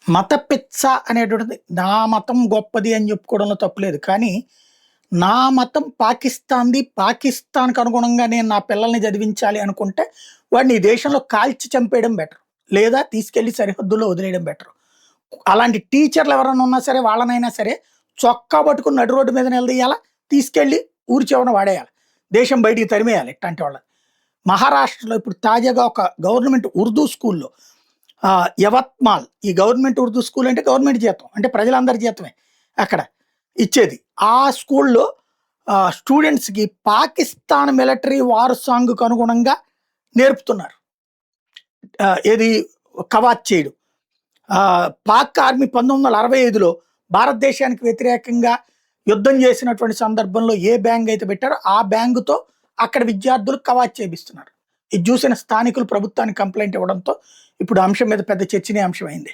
మత పిచ్చ అనేటువంటిది నా మతం గొప్పది అని చెప్పుకోవడంలో తప్పులేదు. కానీ, నా మతం పాకిస్తాన్‌ది. పాకిస్తాన్‌కి అనుగుణంగా నేను నా పిల్లల్ని చదివించాలి అనుకుంటే, వాడిని ఈ దేశంలో కాల్చి చంపేయడం బెటర్. లేదా తీసుకెళ్ళి సరిహద్దుల్లో వదిలేయడం బెటర్. అలాంటి టీచర్‌లు ఎవరైనా ఉన్నా సరే, వాళ్ళనైనా సరే చొక్కా పట్టుకొని నడి రోడ్డు మీద నిలదీయాలా, తీసుకెళ్ళి ఊరి చివరన వాడేయాలి. దేశం బయటికి తరిమేయాలి ఇట్టాంటి వాళ్ళని. మహారాష్ట్రలో ఇప్పుడు తాజాగా ఒక గవర్నమెంట్ ఉర్దూ స్కూల్‌లో యవత్మాల్ ఈ గవర్నమెంట్ ఉర్దూ స్కూల్ అంటే గవర్నమెంట్ జీతం. అంటే ప్రజలందరి జీతమే అక్కడ ఇచ్చేది. ఆ స్కూల్‌లో స్టూడెంట్స్‌కి పాకిస్తాన్ మిలిటరీ వార్ సాంగ్‌కి అనుగుణంగా నేర్పుతున్నారు. ఏది కవాత్ చేయడం. పాక్ ఆర్మీ 1965లో భారతదేశానికి వ్యతిరేకంగా యుద్ధం చేసినటువంటి సందర్భంలో ఏ బ్యాంగ్ అయితే పెట్టారో ఆ బ్యాంగ్‌తో అక్కడ విద్యార్థులు కవాత్ చేపిస్తున్నారు. ఇది చూసిన స్థానికులు ప్రభుత్వానికి కంప్లెయింట్ ఇవ్వడంతో ఇప్పుడు అంశం మీద పెద్ద చర్చనీయాంశమైంది.